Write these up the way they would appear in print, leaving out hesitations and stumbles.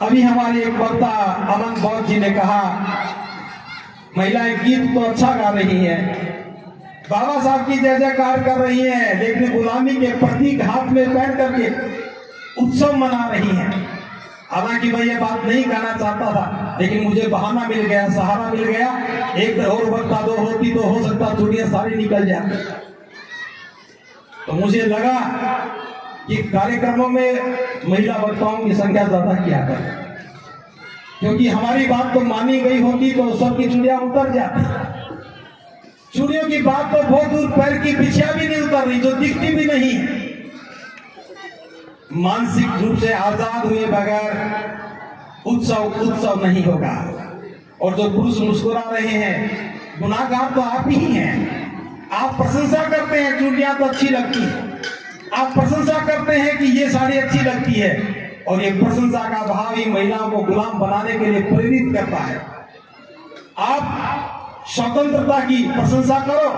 अभी हमारे एक वक्ता अमन बौद्ध जी ने कहा, महिलाएं गीत तो अच्छा गा रही हैं, बाबा साहब की जय जयकार कर रही हैं, लेकिन गुलामी के प्रतीक हाथ में पहन करके उत्सव मना रही हैं। हालांकि मैं ये बात नहीं कहना चाहता था, लेकिन मुझे बहाना मिल गया, सहारा मिल गया। एक और वक्ता दो होती तो हो सकता चूड़ियां सारी निकल जाती। तो मुझे लगा कि कार्यक्रमों में महिला वक्ताओं की संख्या ज्यादा किया कर, क्योंकि हमारी बात तो मानी गई होती तो सबकी चूड़ियां उतर जाती। चूड़ियों की बात तो बहुत दूर, पैर की बिछिया भी नहीं उतर रही, जो दिखती भी नहीं है। मानसिक रूप से आजाद हुए बगैर उत्सव नहीं होगा। और जो पुरुष मुस्कुरा रहे हैं, गुनाहगार तो आप ही हैं। आप प्रशंसा करते हैं चूड़ियां तो अच्छी लगती है, आप प्रशंसा करते हैं कि ये साड़ी अच्छी लगती है, और ये प्रशंसा का भाव ही महिलाओं को गुलाम बनाने के लिए प्रेरित करता है। आप स्वतंत्रता की प्रशंसा करो।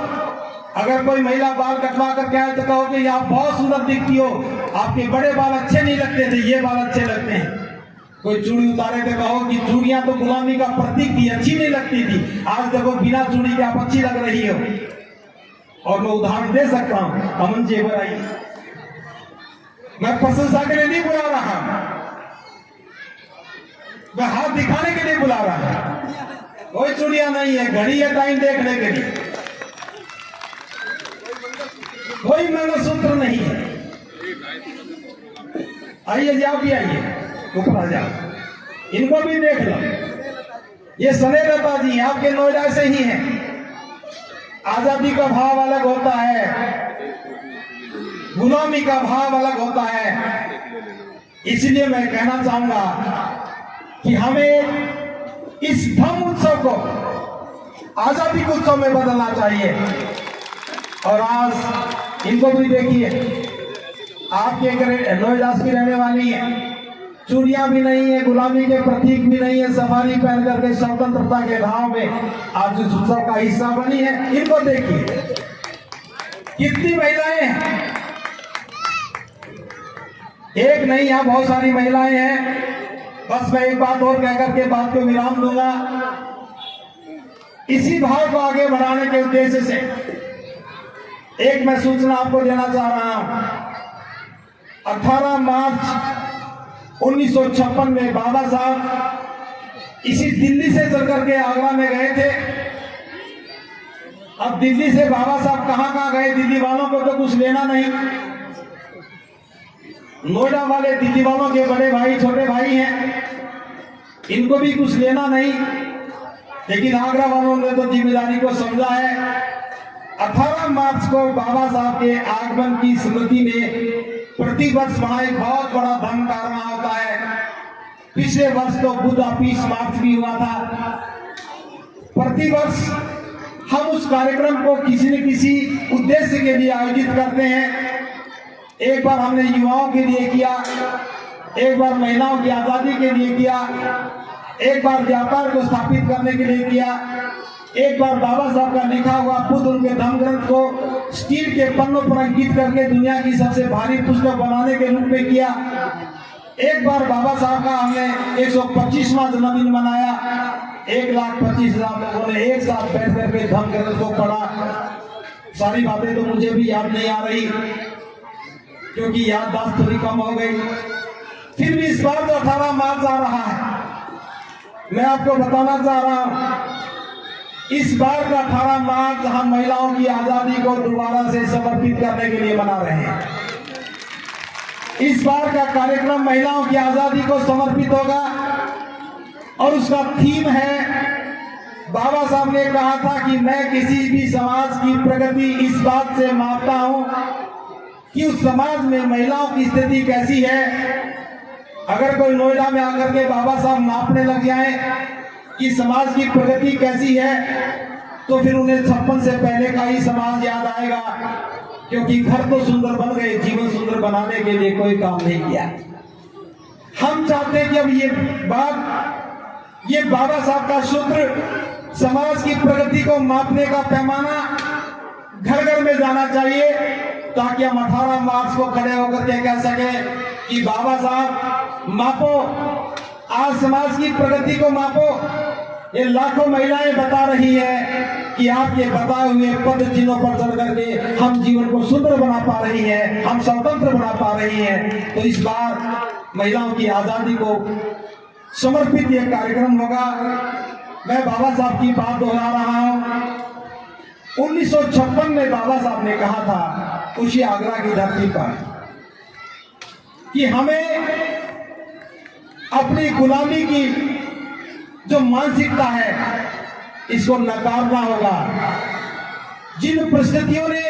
अगर कोई महिला बाल कटवा कर क्या है तो कहो कि आप बहुत सुंदर दिखती हो, आपके बड़े बाल अच्छे नहीं लगते थे, ये बाल अच्छे लगते हैं। कोई चूड़ी उतारे तो कहो कि चूड़ियां तो गुलामी का प्रतीक थी, अच्छी नहीं लगती थी, आज देखो बिना चूड़ी के आप अच्छी लग रही हो। और मैं उदाहरण दे सकता हूं, अमन जेवर आई, मैं प्रशंसा के लिए नहीं बुला रहा, मैं हाथ दिखाने के लिए बुला रहा हूं। कोई चूड़ियां नहीं है, घड़ी है टाइम देखने के लिए, कोई मंगलसूत्र नहीं है। आइए जी, आप भी आइए, ऊपर आ जाओ, इनको भी देख लो। ये स्नेहलता जी आपके नोएडा से ही हैं। आजादी का भाव अलग होता है, गुलामी का भाव अलग होता है। इसलिए मैं कहना चाहूंगा कि हमें इस धम्म उत्सव को आजादी के उत्सव में बदलना चाहिए। और आज इनको भी देखिए, आपके नोएडा की रहने वाली है, चूड़ियां भी नहीं है, गुलामी के प्रतीक भी नहीं है, सफारी पहन करके स्वतंत्रता के भाव में आज इस उत्सव का हिस्सा बनी है। इनको देखिए कितनी महिलाएं हैं, एक नहीं, यहां बहुत सारी महिलाएं हैं। बस मैं एक बात और कहकर के बात को विराम दूंगा। इसी भाव को आगे बढ़ाने के उद्देश्य से एक मैं सूचना आपको देना चाह रहा हूं। 18 मार्च 1956 में बाबा साहब इसी दिल्ली से चल करके आगरा में गए थे। अब दिल्ली से बाबा साहब कहां गए, दिल्ली वालों को तो कुछ लेना नहीं। नोएडा वाले दिल्ली वालों के बड़े भाई छोटे भाई हैं, इनको भी कुछ लेना नहीं, लेकिन आगरा वालों ने तो जिम्मेदारी को समझा है। 18 मार्च को बाबा साहब के आगमन की स्मृति में प्रति वर्ष वहां एक बहुत बड़ा धर्म कारना होता है। पिछले वर्ष तो बुद्धा पीस मार्च भी हुआ था। प्रति वर्ष हम उस कार्यक्रम को किसी न किसी उद्देश्य के लिए आयोजित करते हैं। एक बार हमने युवाओं के लिए किया, एक बार महिलाओं की आजादी के लिए किया, एक बार व्यापार को स्थापित करने के लिए किया, एक बार बाबा साहब का लिखा हुआ खुद उनके धम्म ग्रंथ को स्टील के पन्नों पर अंकित करके दुनिया की सबसे भारी पुस्तक बनाने के रूप में किया। एक बार बाबा साहब का हमने 125वां जन्मदिन मनाया। 1,25,000 लोगों ने एक साथ बैठ करके धम्म ग्रंथ को पढ़ा। सारी बातें तो मुझे भी याद नहीं आ रही, क्योंकि याददाश्त थोड़ी कम हो गई। फिर भी इस बार जो 18 मार्च आ रहा है, मैं आपको बताना चाह रहा हूं, इस बार का 18 मार्च हम महिलाओं की आजादी को दोबारा से समर्पित करने के लिए मना रहे हैं। इस बार का कार्यक्रम महिलाओं की आजादी को समर्पित होगा और उसका थीम है, बाबा साहब ने कहा था कि मैं किसी भी समाज की प्रगति इस बात से मापता हूं कि उस समाज में महिलाओं की स्थिति कैसी है। अगर कोई नोएडा में आकर के बाबा साहब नापने लग जाए कि समाज की प्रगति कैसी है, तो फिर उन्हें 56 से पहले का ही समाज याद आएगा, क्योंकि घर तो सुंदर बन गए, जीवन सुंदर बनाने के लिए कोई काम नहीं किया। हम चाहते हैं कि अब ये बाबा साहब का सूत्र समाज की प्रगति को मापने का पैमाना घर घर में जाना चाहिए, ताकि हम 18 मार्च को खड़े होकर के कह सके कि बाबा साहब मापो, आज समाज की प्रगति को मापो। ये लाखों महिलाएं बता रही है कि आपके बताए हुए पद चिन्हों पर चल करके हम जीवन को सुंदर बना पा रही है, हम स्वतंत्र बना पा रही है। तो इस बार महिलाओं की आजादी को समर्पित यह कार्यक्रम होगा। मैं बाबा साहब की बात दोहरा रहा हूं। 1956 में बाबा साहब ने कहा था उसी आगरा की धरती पर कि हमें अपनी गुलामी की जो मानसिकता है इसको नकारना होगा। जिन परिस्थितियों ने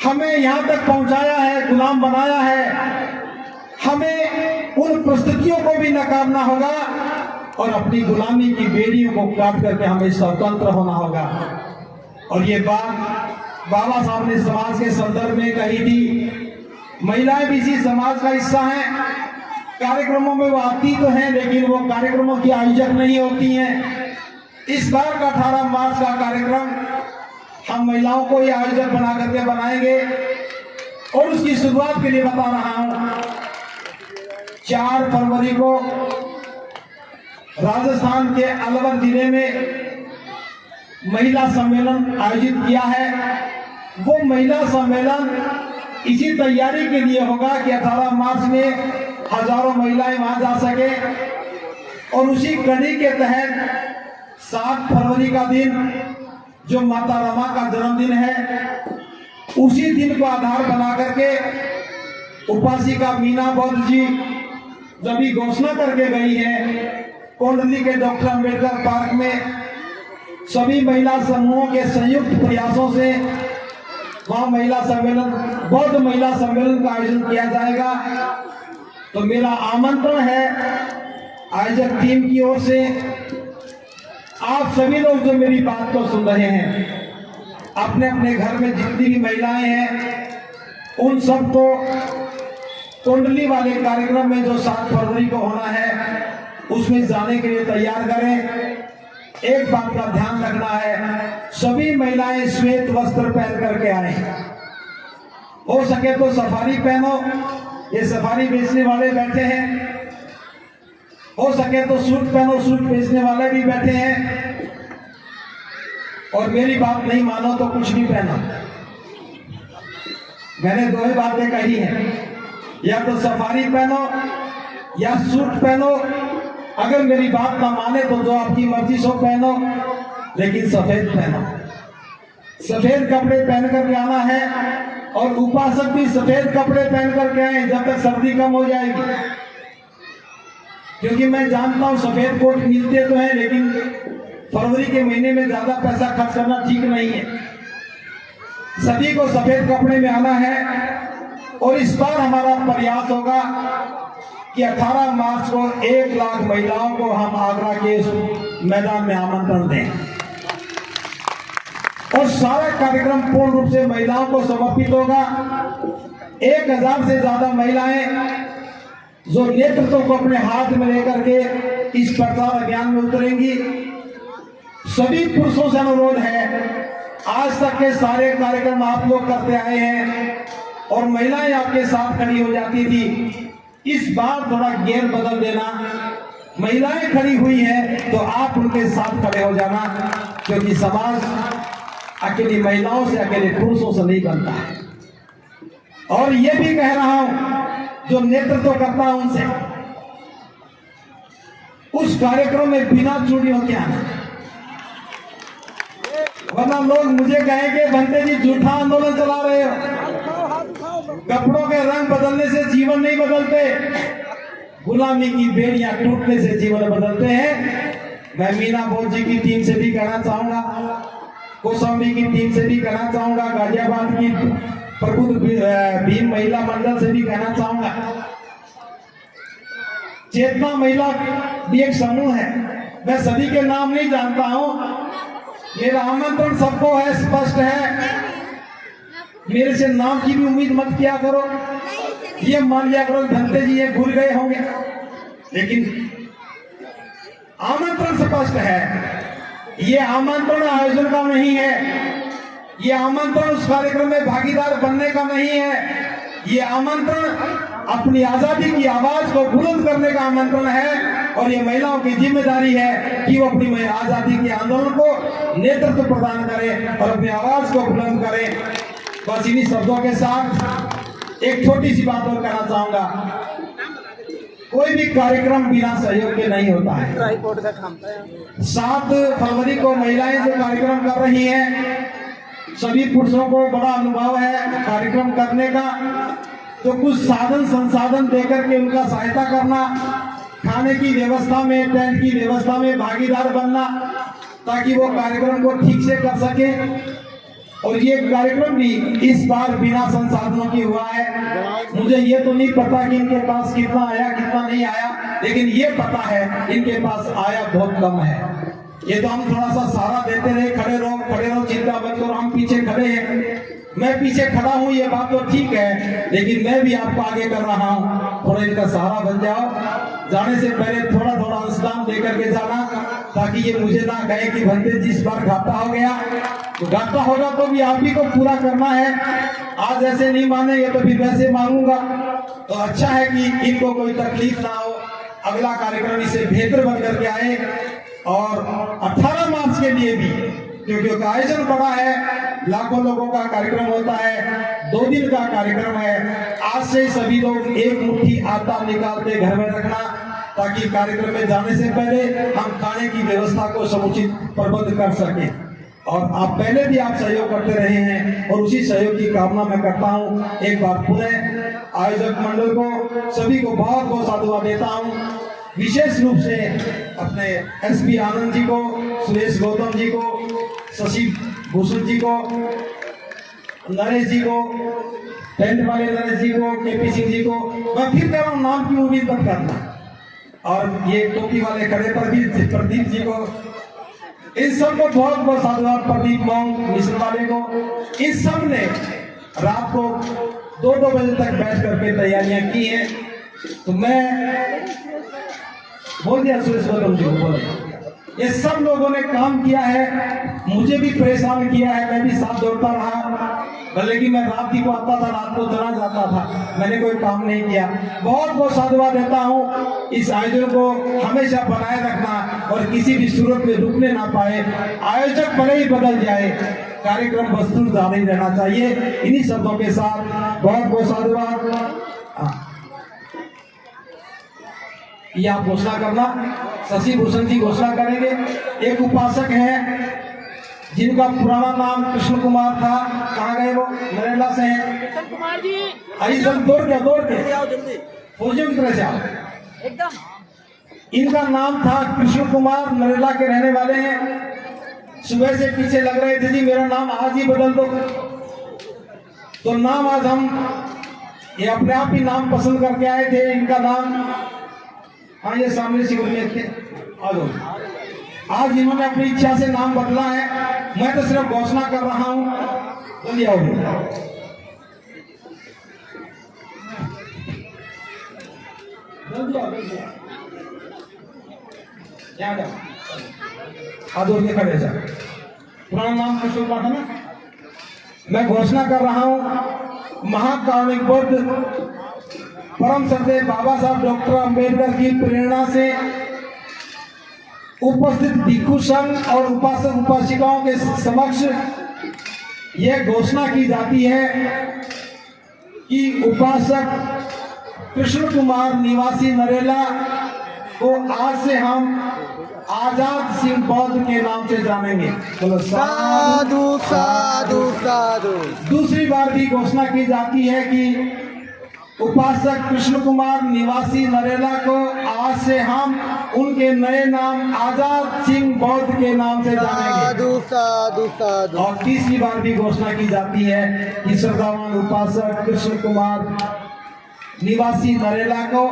हमें यहां तक पहुंचाया है, गुलाम बनाया है, हमें उन परिस्थितियों को भी नकारना होगा और अपनी गुलामी की बेड़ियों को काट करके हमें स्वतंत्र होना होगा। और ये बात बाबा साहब ने समाज के संदर्भ में कही थी। महिलाएं भी इसी समाज का हिस्सा हैं। कार्यक्रमों में वो आती तो हैं, लेकिन वो कार्यक्रमों की आयोजक नहीं होती हैं। इस बार का 18 मार्च का कार्यक्रम हम महिलाओं को ही आयोजक बना करके बनाएंगे और उसकी शुरुआत के लिए बता रहा हूं। 4 फरवरी को राजस्थान के अलवर जिले में महिला सम्मेलन आयोजित किया है। वो महिला सम्मेलन इसी तैयारी के लिए होगा कि 18 मार्च में हजारों महिलाएं वहां जा सके और उसी कड़ी के तहत 7 फरवरी का दिन जो माता रमा का जन्मदिन है, उसी दिन को आधार बना करके उपासिका मीना बौद्ध जी जब भी घोषणा करके गई है कोंडली के डॉक्टर अंबेडकर पार्क में सभी महिला समूहों के संयुक्त प्रयासों से वहां महिला सम्मेलन, बौद्ध महिला सम्मेलन का आयोजन किया जाएगा। तो मेरा आमंत्रण है आयोजक टीम की ओर से, आप सभी लोग जो मेरी बात को सुन रहे हैं, अपने अपने घर में जितनी भी महिलाएं हैं उन सबको कुंडली वाले कार्यक्रम में जो 7 फरवरी को होना है उसमें जाने के लिए तैयार करें। एक बात का ध्यान रखना है, सभी महिलाएं श्वेत वस्त्र पहन करके आए। हो सके तो सफारी पहनो, ये सफारी बेचने वाले बैठे हैं। हो सके तो सूट पहनो, सूट बेचने वाले भी बैठे हैं। और मेरी बात नहीं मानो तो कुछ नहीं पहना। मैंने 2 ही बातें कही हैं, या तो सफारी पहनो या सूट पहनो। अगर मेरी बात ना माने तो जो आपकी मर्जी सो पहनो, लेकिन सफेद पहनो। सफेद कपड़े पहन करके आना है और उपासक भी सफेद कपड़े पहन करके आए जब तक सर्दी कम हो जाएगी। क्योंकि मैं जानता हूं सफेद कोट मिलते तो हैं, लेकिन फरवरी के महीने में ज्यादा पैसा खर्च करना ठीक नहीं है। सभी को सफेद कपड़े में आना है और इस बार हमारा प्रयास होगा कि 18 मार्च को 1 लाख महिलाओं को हम आगरा के मैदान में आमंत्रण दें और सारा कार्यक्रम पूर्ण रूप से महिलाओं को समर्पित होगा। 1000 से ज्यादा महिलाएं जो नेतृत्व को अपने हाथ में लेकर के इस प्रचार अभियान में उतरेंगी। सभी पुरुषों से अनुरोध है, आज तक के सारे कार्यक्रम आप लोग करते आए हैं और महिलाएं आपके साथ खड़ी हो जाती थी। इस बार थोड़ा गेयर बदल देना, महिलाएं खड़ी हुई हैं तो आप उनके साथ खड़े हो जाना, क्योंकि समाज अकेली महिलाओं से, अकेले पुरुषों से नहीं बनता है। और ये भी कह रहा हूं जो नेतृत्व करता है उनसे, उस कार्यक्रम में बिना चूड़ियों के आना, वरना लोग मुझे कहेंगे बनते जी झूठा आंदोलन चला रहे हो। कपड़ों के रंग बदलने से जीवन नहीं बदलते, गुलामी की बेड़ियां टूटने से जीवन बदलते हैं। मैं मीना बौद्ध जी की टीम से भी कहना चाहूंगा, कौशाम्बी की टीम से भी कहना चाहूंगा, गाजियाबाद की प्रबुद्ध भीम महिला मंडल से भी कहना चाहूंगा। चेतना महिला भी एक समूह है, मैं सभी के नाम नहीं जानता हूं। मेरा आमंत्रण सबको है, स्पष्ट है। मेरे से नाम की भी उम्मीद मत किया करो, ये मान लिया करो भंते जी ये भूल गए होंगे, लेकिन आमंत्रण स्पष्ट है। ये आमंत्रण आयोजन का नहीं है, ये आमंत्रण उस कार्यक्रम में भागीदार बनने का नहीं है, ये आमंत्रण अपनी आजादी की आवाज को बुलंद करने का आमंत्रण है और ये महिलाओं की जिम्मेदारी है कि वो अपनी आजादी के आंदोलन को नेतृत्व प्रदान करें और अपनी आवाज को बुलंद करें। बस इन्हीं शब्दों के साथ एक छोटी सी बात और कहना चाहूंगा, कोई भी कार्यक्रम बिना सहयोग के नहीं होता है। 7 फरवरी को महिलाएं जो कार्यक्रम कर रही हैं, सभी पुरुषों को बड़ा अनुभव है कार्यक्रम करने का, तो कुछ साधन संसाधन देकर के उनका सहायता करना, खाने की व्यवस्था में, टेंट की व्यवस्था में भागीदार बनना, ताकि वो कार्यक्रम को ठीक से कर सके। और ये कार्यक्रम भी इस बार बिना संसाधनों की हुआ है। मुझे ये तो नहीं पता कि इनके पास कितना आया कितना नहीं आया, लेकिन ये पता है इनके पास आया बहुत कम है। ये तो हम थोड़ा सा सहारा देते रहे, खड़े रहो चिंता मत करो, हम पीछे खड़े हैं, मैं पीछे खड़ा हूँ, ये बात तो ठीक है, लेकिन मैं भी आपको आगे कर रहा हूँ। थोड़ा इनका सहारा बन जाओ, जाने से पहले थोड़ा थोड़ा अनुदान दे करके जाना, ताकि ये मुझे ना कहे कि भंते जी इस बार घाटा हो गया। तो घाटा होगा तो भी आप ही को पूरा करना है। आज ऐसे नहीं मानेंगे तो फिर वैसे मांगूंगा। तो अच्छा है कि इनको कोई तकलीफ ना हो, अगला कार्यक्रम इसे बेहतर बन करके आए। और 18 मार्च के लिए भी, क्योंकि आयोजन बड़ा है, लाखों लोगों का कार्यक्रम होता है, 2 दिन का कार्यक्रम है। आज से सभी लोग एक मुट्ठी आटा निकालते घर में रखना, ताकि कार्यक्रम में जाने से पहले हम खाने की व्यवस्था को समुचित प्रबंध कर सके। और आप पहले भी आप सहयोग करते रहे हैं और उसी सहयोग की कामना मैं करता हूँ। एक बार पुनः आयोजक मंडल को, सभी को बहुत बहुत साधुवाद देता हूँ। विशेष रूप से अपने एसपी आनंद जी को, सुरेश गौतम जी को, शशि भूषण जी को, नरेश जी को, टेंट वाले नरेश जी को, केपी सिंह जी को, मैं फिर कह रहा हूँ नाम की उम्मीद मत करना, और ये टोपी वाले खड़े प्रदीप जी को, इन सब को बहुत बहुत साधुवाद। प्रदीप मोंग मिश्र वाले को, इस सब ने रात को 2-2 बजे तक बैठ करके तैयारियां की हैं। तो मैं बोल दिया सुरेश गौतम जी को, बोले ये सब लोगों ने काम किया है, मुझे भी परेशान किया है, मैं भी साथ दौड़ता रहा, भले कि मैं रात को आता था, रात को चला जाता था, मैंने कोई काम नहीं किया। बहुत बहुत साधुवाद देता हूँ। इस आयोजन को हमेशा बनाए रखना और किसी भी सूरत में रुकने ना पाए। आयोजक भले ही बदल जाए, कार्यक्रम वस्तु जारी रहना चाहिए। इन्हीं शब्दों के साथ बहुत बहुत साधुवाद। ये आप घोषणा करना, शशि भूषण जी घोषणा करेंगे। एक उपासक है जिनका पुराना नाम कृष्ण कुमार था, कहाँ गए वो? नरेला से हैं। कृष्ण कुमार जी, आई सब दौड़ के फौजियों की तरह से आओ एकदम। इनका नाम था कृष्ण कुमार, नरेला के रहने वाले हैं। सुबह से पीछे लग रहे थे जी मेरा नाम आज ही बदल दो, तो नाम आज हम ये अपने आप ही नाम पसंद करके आए थे। इनका नाम, हाँ ये सामने शिविर में थे, आज इन्होंने अपनी इच्छा से नाम बदला है। मैं तो सिर्फ घोषणा कर रहा हूं। जल्दी आओ, जल्दी आओ, यहाँ जाओ, हाथ जोड़ के खड़े जाओ। पुराना नाम कृष्ण कुमार था ना। मैं घोषणा कर रहा हूं, महाकारुणिक बुद्ध परम श्रद्धेय बाबा साहब डॉक्टर अंबेडकर की प्रेरणा से उपस्थित भिक्षु संघ और उपासक उपासिकाओं के समक्ष यह घोषणा की जाती है कि उपासक कृष्ण कुमार निवासी नरेला को आज से हम आजाद सिंह बौद्ध के नाम से जानेंगे। बोलो साधु साधु साधु। दूसरी बार भी घोषणा की जाती है कि उपासक कृष्ण कुमार निवासी नरेला को आज से हम उनके नए नाम आजाद सिंह बौद्ध के नाम से जानेंगे। साधु साधु साधु। और तीसरी बार भी घोषणा की जाती है कि श्रद्धावान उपासक कृष्ण कुमार निवासी नरेला को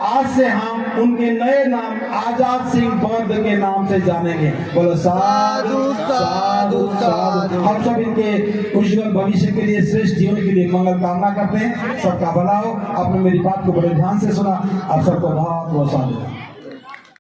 आज से हम उनके नए नाम आजाद सिंह बौद्ध के नाम से जानेंगे। बोलो साधु साधु साधु। हम सब इनके उज्जवल भविष्य के लिए, श्रेष्ठ जीवन के लिए मंगल कामना करते हैं। सबका भला हो। आपने मेरी बात को बड़े ध्यान से सुना, आप सबको बहुत बहुत साधु।